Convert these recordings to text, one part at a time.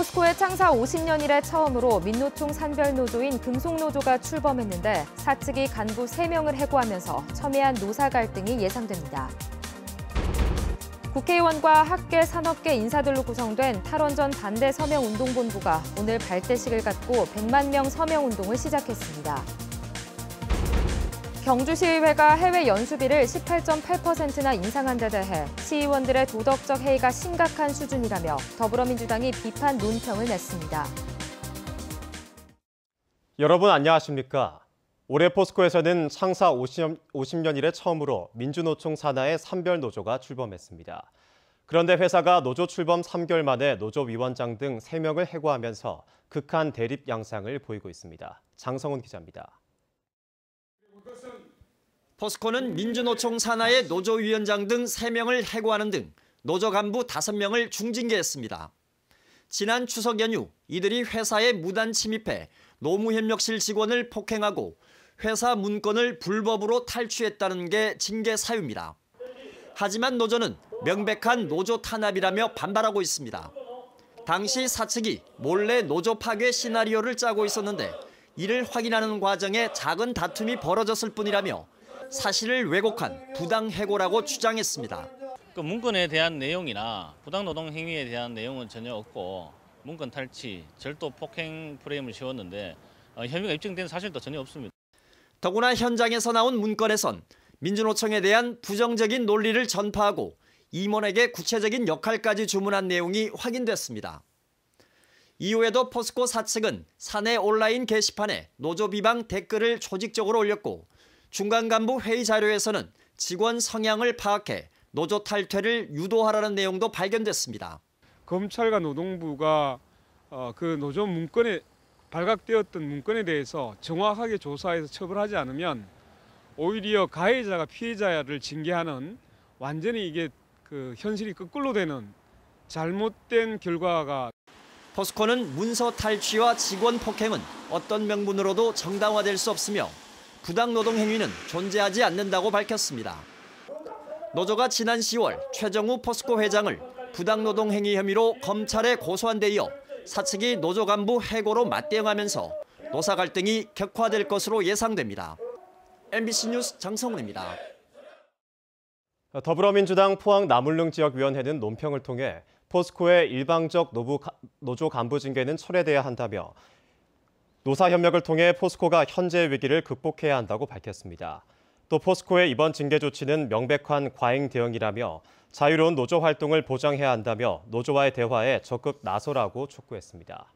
포스코의 창사 50년 이래 처음으로 민노총 산별노조인 금속노조가 출범했는데 사측이 간부 3명을 해고하면서 첨예한 노사 갈등이 예상됩니다. 국회의원과 학계, 산업계 인사들로 구성된 탈원전 반대 서명운동본부가 오늘 발대식을 갖고 100만 명 서명운동을 시작했습니다. 경주시의회가 해외 연수비를 18.8%나 인상한 데 대해 시의원들의 도덕적 해이가 심각한 수준이라며 더불어민주당이 비판 논평을 냈습니다. 여러분 안녕하십니까? 올해 포스코에서는 창사 50년 이래 처음으로 민주노총 산하의 산별노조가 출범했습니다. 그런데 회사가 노조 출범 3개월 만에 노조위원장 등 3명을 해고하면서 극한 대립 양상을 보이고 있습니다. 장성훈 기자입니다. 포스코는 민주노총 산하의 노조위원장 등 3명을 해고하는 등 노조 간부 5명을 중징계했습니다. 지난 추석 연휴 이들이 회사에 무단 침입해 노무현역실 직원을 폭행하고 회사 문건을 불법으로 탈취했다는 게 징계 사유입니다. 하지만 노조는 명백한 노조 탄압이라며 반발하고 있습니다. 당시 사측이 몰래 노조 파괴 시나리오를 짜고 있었는데 이를 확인하는 과정에 작은 다툼이 벌어졌을 뿐이라며 사실을 왜곡한 부당 해고라고 주장했습니다. 그 문건에 대한 내용이나 부당 노동 행위에 대한 내용은 전혀 없고 문건 탈취, 절도 폭행 프레임을 씌웠는데 혐의가 입증된 사실도 전혀 없습니다. 더구나 현장에서 나온 문건에선 민주노총에 대한 부정적인 논리를 전파하고 임원에게 구체적인 역할까지 주문한 내용이 확인됐습니다. 이후에도 포스코 사측은 사내 온라인 게시판에 노조 비방 댓글을 조직적으로 올렸고 중간 간부 회의 자료에서는 직원 성향을 파악해 노조 탈퇴를 유도하라는 내용도 발견됐습니다. 검찰과 노동부가 그 노조 문건에 발각되었던 문건에 대해서 정확하게 조사해서 처벌하지 않으면 오히려 가해자가 피해자를 징계하는 완전히 이게 그 현실이 거꾸로 되는 잘못된 결과가. 포스코는 문서 탈취와 직원 폭행은 어떤 명분으로도 정당화될 수 없으며 부당 노동 행위는 존재하지 않는다고 밝혔습니다. 노조가 지난 10월 최정우 포스코 회장을 부당 노동 행위 혐의로 검찰에 고소한 데 이어 사측이 노조 간부 해고로 맞대응하면서 노사 갈등이 격화될 것으로 예상됩니다. MBC 뉴스 장성훈입니다. 더불어민주당 포항 남울릉 지역위원회는 논평을 통해 포스코의 일방적 노조 간부 징계는 철회돼야 한다며 노사협력을 통해 포스코가 현재의 위기를 극복해야 한다고 밝혔습니다. 또 포스코의 이번 징계 조치는 명백한 과잉 대응이라며 자유로운 노조 활동을 보장해야 한다며 노조와의 대화에 적극 나서라고 촉구했습니다.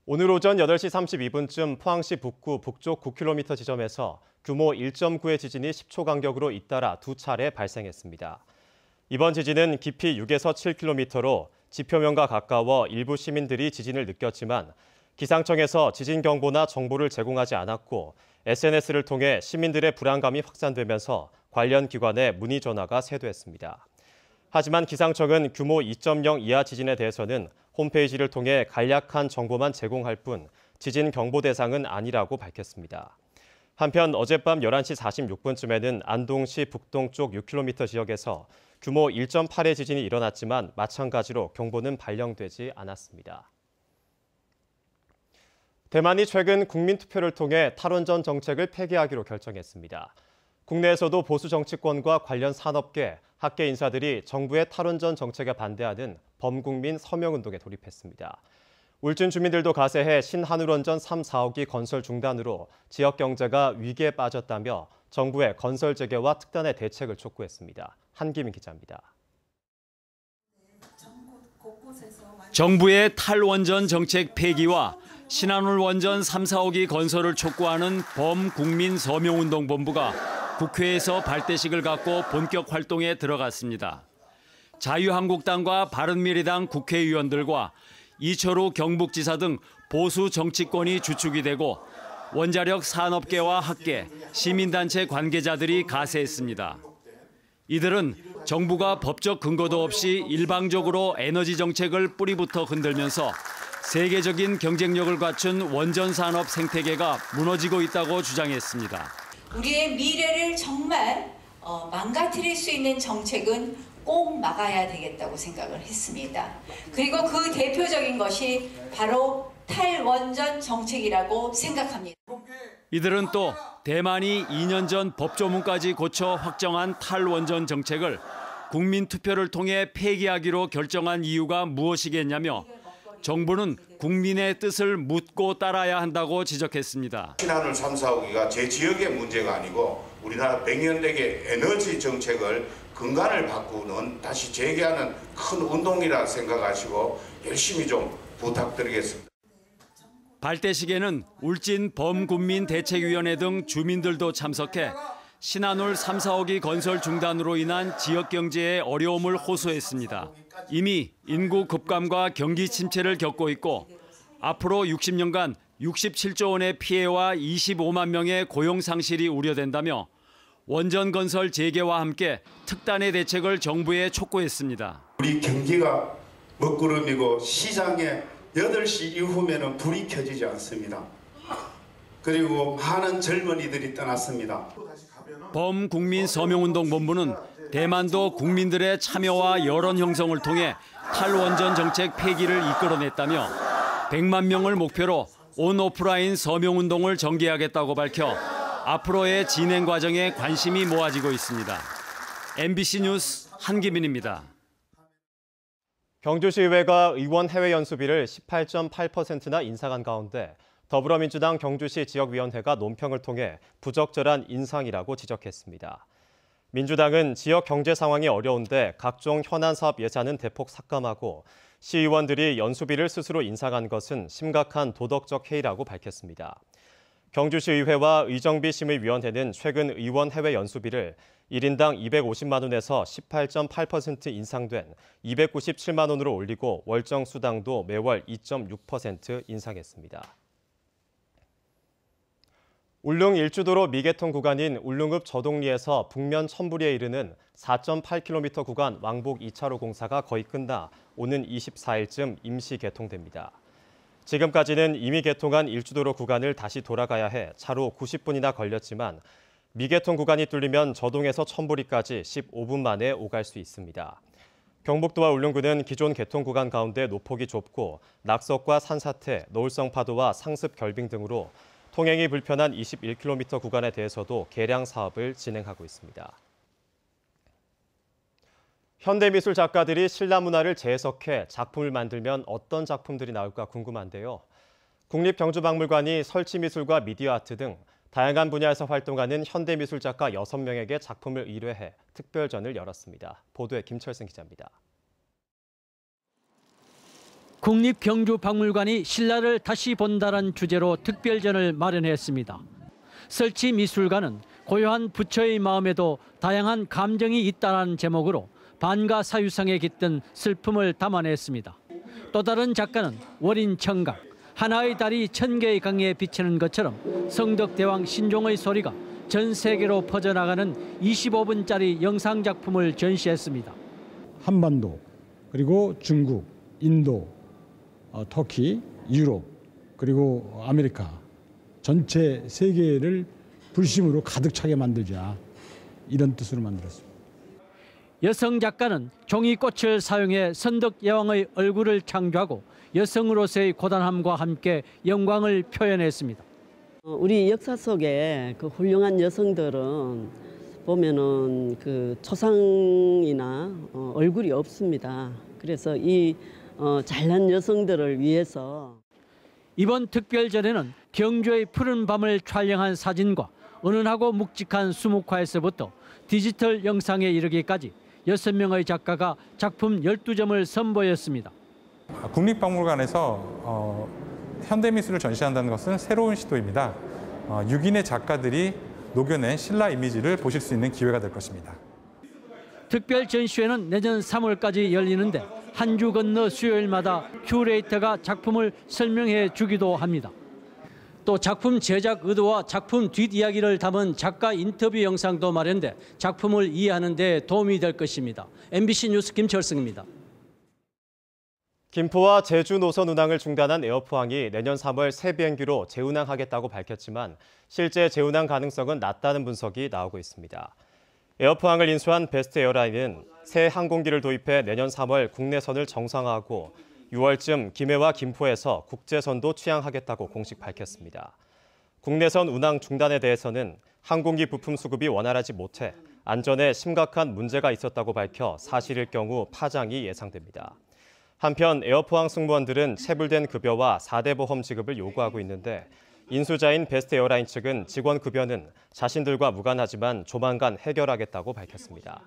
오늘 오전 8시 32분쯤 포항시 북구 북쪽 9km 지점에서 규모 1.9의 지진이 10초 간격으로 잇따라 2차례 발생했습니다. 이번 지진은 깊이 6에서 7km로 지표면과 가까워 일부 시민들이 지진을 느꼈지만 기상청에서 지진 경보나 정보를 제공하지 않았고 SNS를 통해 시민들의 불안감이 확산되면서 관련 기관에 문의 전화가 쇄도했습니다. 하지만 기상청은 규모 2.0 이하 지진에 대해서는 홈페이지를 통해 간략한 정보만 제공할 뿐 지진 경보 대상은 아니라고 밝혔습니다. 한편 어젯밤 11시 46분쯤에는 안동시 북동쪽 6km 지역에서 규모 1.8의 지진이 일어났지만 마찬가지로 경보는 발령되지 않았습니다. 대만이 최근 국민투표를 통해 탈원전 정책을 폐기하기로 결정했습니다. 국내에서도 보수 정치권과 관련 산업계, 학계 인사들이 정부의 탈원전 정책에 반대하는 범국민 서명운동에 돌입했습니다. 울진 주민들도 가세해 신한울원전 3, 4호기 건설 중단으로 지역 경제가 위기에 빠졌다며 정부의 건설 재개와 특단의 대책을 촉구했습니다. 한기민 기자입니다. 정부의 탈원전 정책 폐기와 신한울 원전 3, 4호기 건설을 촉구하는 범국민 서명운동본부가 국회에서 발대식을 갖고 본격 활동에 들어갔습니다. 자유한국당과 바른미래당 국회의원들과 이철우 경북지사 등 보수 정치권이 주축이 되고 원자력 산업계와 학계, 시민단체 관계자들이 가세했습니다. 이들은 정부가 법적 근거도 없이 일방적으로 에너지 정책을 뿌리부터 흔들면서 세계적인 경쟁력을 갖춘 원전 산업 생태계가 무너지고 있다고 주장했습니다. 우리의 미래를 정말 망가뜨릴 수 있는 정책은 꼭 막아야 되겠다고 생각을 했습니다. 그리고 그 대표적인 것이 바로 탈원전 정책이라고 생각합니다. 이들은 또 대만이 2년 전 법조문까지 고쳐 확정한 탈원전 정책을 국민 투표를 통해 폐기하기로 결정한 이유가 무엇이겠냐며 정부는 국민의 뜻을 묻고 따라야 한다고 지적했습니다. 신한울 3, 4호기가 제 지역의 문제가 아니고 우리나라 100년대의 에너지 정책을 근간을 바꾸는 다시 재개하는 큰 운동이라 생각하시고 열심히 좀 부탁드리겠습니다. 발대식에는 울진 범국민대책위원회 등 주민들도 참석해 신한울 3, 4호기 건설 중단으로 인한 지역 경제의 어려움을 호소했습니다. 이미 인구 급감과 경기 침체를 겪고 있고 앞으로 60년간 67조 원의 피해와 25만 명의 고용 상실이 우려된다며 원전 건설 재개와 함께 특단의 대책을 정부에 촉구했습니다. 우리 경기가 먹구름이고 시장에 8시 이후에는 불이 켜지지 않습니다. 그리고 많은 젊은이들이 떠났습니다. 범국민서명운동본부는 대만도 국민들의 참여와 여론 형성을 통해 탈원전 정책 폐기를 이끌어냈다며 100만 명을 목표로 온오프라인 서명운동을 전개하겠다고 밝혀 앞으로의 진행 과정에 관심이 모아지고 있습니다. MBC 뉴스 한기민입니다. 경주시의회가 의원 해외 연수비를 18.8%나 인상한 가운데 더불어민주당 경주시 지역위원회가 논평을 통해 부적절한 인상이라고 지적했습니다. 민주당은 지역 경제 상황이 어려운데 각종 현안 사업 예산은 대폭 삭감하고 시의원들이 연수비를 스스로 인상한 것은 심각한 도덕적 해이라고 밝혔습니다. 경주시의회와 의정비심의위원회는 최근 의원 해외 연수비를 1인당 250만 원에서 18.8% 인상된 297만 원으로 올리고 월정 수당도 매월 2.6% 인상했습니다. 울릉 일주도로 미개통 구간인 울릉읍 저동리에서 북면 천부리에 이르는 4.8km 구간 왕복 2차로 공사가 거의 끝나 오는 24일쯤 임시 개통됩니다. 지금까지는 이미 개통한 일주도로 구간을 다시 돌아가야 해 차로 90분이나 걸렸지만 미개통 구간이 뚫리면 저동에서 천부리까지 15분 만에 오갈 수 있습니다. 경북도와 울릉군은 기존 개통 구간 가운데 노폭이 좁고 낙석과 산사태, 노을성 파도와 상습 결빙 등으로 통행이 불편한 21km 구간에 대해서도 개량 사업을 진행하고 있습니다. 현대미술 작가들이 신라 문화를 재해석해 작품을 만들면 어떤 작품들이 나올까 궁금한데요. 국립경주박물관이 설치미술과 미디어 아트 등 다양한 분야에서 활동하는 현대미술 작가 6명에게 작품을 의뢰해 특별전을 열었습니다. 보도에 김철승 기자입니다. 국립경주박물관이 신라를 다시 본다는 주제로 특별전을 마련했습니다. 설치미술가는 고요한 부처의 마음에도 다양한 감정이 있다는 제목으로 반가 사유상에 깃든 슬픔을 담아냈습니다. 또 다른 작가는 월인 청각, 하나의 달이 1000개의 강에 비치는 것처럼 성덕대왕 신종의 소리가 전 세계로 퍼져나가는 25분짜리 영상작품을 전시했습니다. 한반도, 그리고 중국, 인도, 터키, 유럽, 그리고 아메리카 전체 세계를 불심으로 가득 차게 만들자 이런 뜻으로 만들었습니다. 여성 작가는 종이꽃을 사용해 선덕여왕의 얼굴을 창조하고 여성으로서의 고단함과 함께 영광을 표현했습니다. 우리 역사 속에 그 훌륭한 여성들은 보면은 그 초상이나 얼굴이 없습니다. 그래서 이 잘난 여성들을 위해서 이번 특별전에는 경주의 푸른 밤을 촬영한 사진과 은은하고 묵직한 수묵화에서부터 디지털 영상에 이르기까지 6명의 작가가 작품 12점을 선보였습니다. 국립박물관에서 현대미술을 전시한다는 것은 새로운 시도입니다. 6인의 작가들이 녹여낸 신라 이미지를 보실 수 있는 기회가 될 것입니다. 특별 전시회는 내년 3월까지 열리는데 한 주 건너 수요일마다 큐레이터가 작품을 설명해 주기도 합니다. 또 작품 제작 의도와 작품 뒷이야기를 담은 작가 인터뷰 영상도 마련돼 작품을 이해하는 데 도움이 될 것입니다. MBC 뉴스 김철승입니다. 김포와 제주 노선 운항을 중단한 에어포항이 내년 3월 새 비행기로 재운항하겠다고 밝혔지만 실제 재운항 가능성은 낮다는 분석이 나오고 있습니다. 에어포항을 인수한 베스트 에어라인은 새 항공기를 도입해 내년 3월 국내선을 정상화하고 6월쯤 김해와 김포에서 국제선도 취항하겠다고 공식 밝혔습니다. 국내선 운항 중단에 대해서는 항공기 부품 수급이 원활하지 못해 안전에 심각한 문제가 있었다고 밝혀 사실일 경우 파장이 예상됩니다. 한편 에어포항 승무원들은 체불된 급여와 4대 보험 지급을 요구하고 있는데 인수자인 베스트 에어라인 측은 직원 급여는 자신들과 무관하지만 조만간 해결하겠다고 밝혔습니다.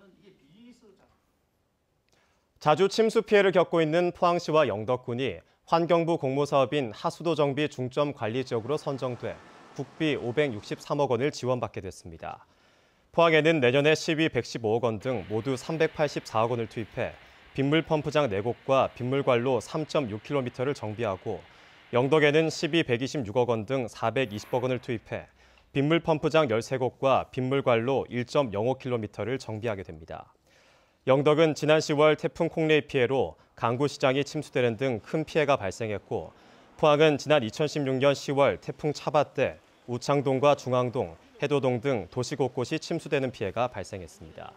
자주 침수 피해를 겪고 있는 포항시와 영덕군이 환경부 공모사업인 하수도 정비 중점 관리 지역으로 선정돼 국비 563억 원을 지원받게 됐습니다. 포항에는 내년에 시비 115억 원 등 모두 384억 원을 투입해 빗물 펌프장 4곳과 빗물관로 3.6km를 정비하고 영덕에는 시비 126억 원 등 420억 원을 투입해 빗물 펌프장 13곳과 빗물관로 1.05km를 정비하게 됩니다. 영덕은 지난 10월 태풍 콩레이 피해로 강구시장이 침수되는 등 큰 피해가 발생했고 포항은 지난 2016년 10월 태풍 차바 때 우창동과 중앙동, 해도동 등 도시 곳곳이 침수되는 피해가 발생했습니다.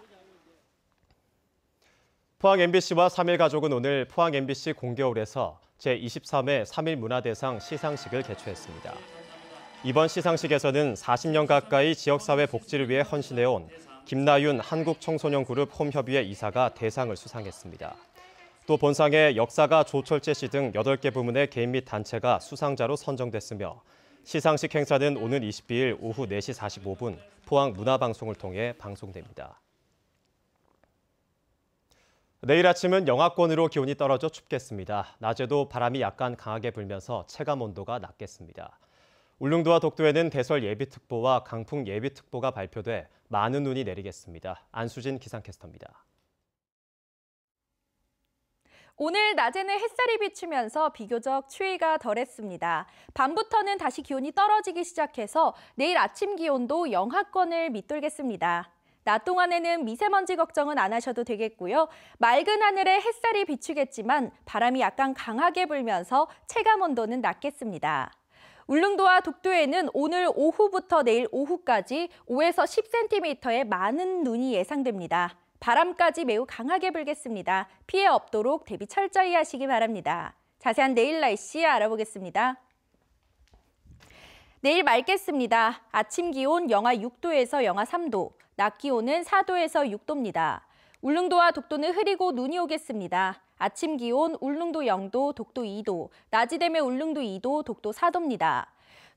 포항 MBC와 3일 가족은 오늘 포항 MBC 공개홀에서 제23회 3일 문화대상 시상식을 개최했습니다. 이번 시상식에서는 40년 가까이 지역사회 복지를 위해 헌신해온 김나윤 한국청소년그룹 홈협의회 이사가 대상을 수상했습니다. 또 본상에 역사가 조철재 씨 등 8개 부문의 개인 및 단체가 수상자로 선정됐으며 시상식 행사는 오는 22일 오후 4시 45분 포항 문화방송을 통해 방송됩니다. 내일 아침은 영하권으로 기온이 떨어져 춥겠습니다. 낮에도 바람이 약간 강하게 불면서 체감 온도가 낮겠습니다. 울릉도와 독도에는 대설 예비특보와 강풍 예비특보가 발표돼 많은 눈이 내리겠습니다. 안수진 기상캐스터입니다. 오늘 낮에는 햇살이 비추면서 비교적 추위가 덜했습니다. 밤부터는 다시 기온이 떨어지기 시작해서 내일 아침 기온도 영하권을 밑돌겠습니다. 낮 동안에는 미세먼지 걱정은 안 하셔도 되겠고요. 맑은 하늘에 햇살이 비추겠지만 바람이 약간 강하게 불면서 체감 온도는 낮겠습니다. 울릉도와 독도에는 오늘 오후부터 내일 오후까지 5에서 10cm의 많은 눈이 예상됩니다. 바람까지 매우 강하게 불겠습니다. 피해 없도록 대비 철저히 하시기 바랍니다. 자세한 내일 날씨 알아보겠습니다. 내일 맑겠습니다. 아침 기온 영하 6도에서 영하 3도, 낮 기온은 4도에서 6도입니다. 울릉도와 독도는 흐리고 눈이 오겠습니다. 아침 기온 울릉도 0도, 독도 2도, 낮이 되면 울릉도 2도, 독도 4도입니다.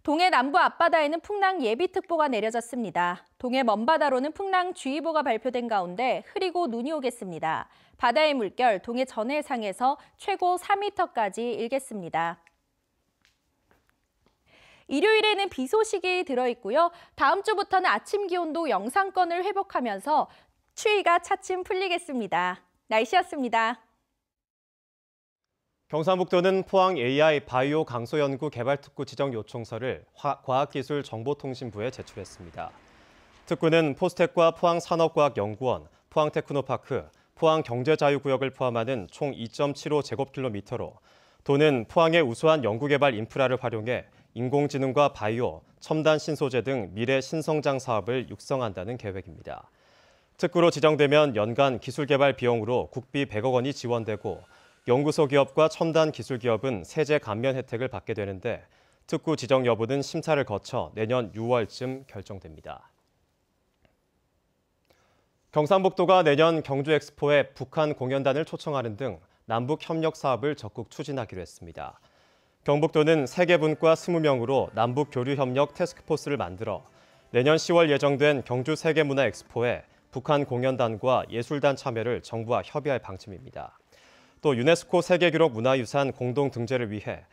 동해 남부 앞바다에는 풍랑 예비특보가 내려졌습니다. 동해 먼바다로는 풍랑주의보가 발표된 가운데 흐리고 눈이 오겠습니다. 바다의 물결 동해 전해상에서 최고 4m까지 일겠습니다. 일요일에는 비 소식이 들어있고요. 다음 주부터는 아침 기온도 영상권을 회복하면서 추위가 차츰 풀리겠습니다. 날씨였습니다. 경상북도는 포항 AI 바이오 강소연구 개발특구 지정 요청서를 과학기술정보통신부에 제출했습니다. 특구는 포스텍과 포항산업과학연구원, 포항테크노파크, 포항경제자유구역을 포함하는 총 2.75제곱킬로미터로 도는 포항의 우수한 연구개발 인프라를 활용해 인공지능과 바이오, 첨단 신소재 등 미래 신성장 사업을 육성한다는 계획입니다. 특구로 지정되면 연간 기술개발 비용으로 국비 100억 원이 지원되고 연구소 기업과 첨단 기술 기업은 세제 감면 혜택을 받게 되는데 특구 지정 여부는 심사를 거쳐 내년 6월쯤 결정됩니다. 경상북도가 내년 경주 엑스포에 북한 공연단을 초청하는 등 남북 협력 사업을 적극 추진하기로 했습니다. 경북도는 세계분과 20명으로 남북 교류 협력 태스크포스를 만들어 내년 10월 예정된 경주 세계문화 엑스포에 북한 공연단과 예술단 참여를 정부와 협의할 방침입니다. 또 유네스코 세계기록 문화유산 공동 등재를 위해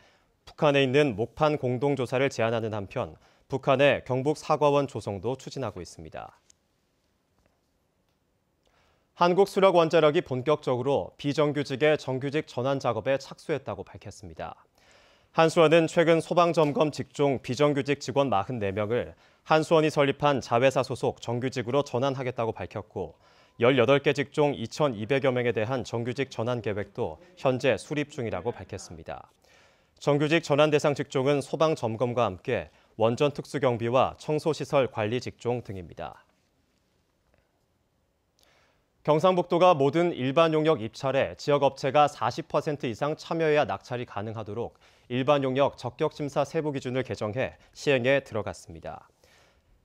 북한에 있는 목판 공동조사를 제안하는 한편 북한의 경북사과원 조성도 추진하고 있습니다. 한국수력원자력이 본격적으로 비정규직의 정규직 전환 작업에 착수했다고 밝혔습니다. 한수원은 최근 소방점검 직종 비정규직 직원 44명을 한수원이 설립한 자회사 소속 정규직으로 전환하겠다고 밝혔고 18개 직종 2,200여 명에 대한 정규직 전환 계획도 현재 수립 중이라고 밝혔습니다. 정규직 전환 대상 직종은 소방점검과 함께 원전 특수경비와 청소시설 관리 직종 등입니다. 경상북도가 모든 일반 용역 입찰에 지역 업체가 40% 이상 참여해야 낙찰이 가능하도록 일반 용역 적격 심사 세부 기준을 개정해 시행에 들어갔습니다.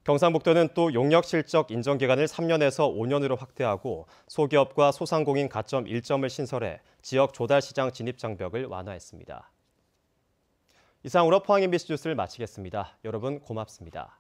경상북도는 또 용역 실적 인정 기간을 3년에서 5년으로 확대하고 소기업과 소상공인 가점 1점을 신설해 지역 조달 시장 진입 장벽을 완화했습니다. 이상으로 포항 MBC 뉴스를 마치겠습니다. 여러분 고맙습니다.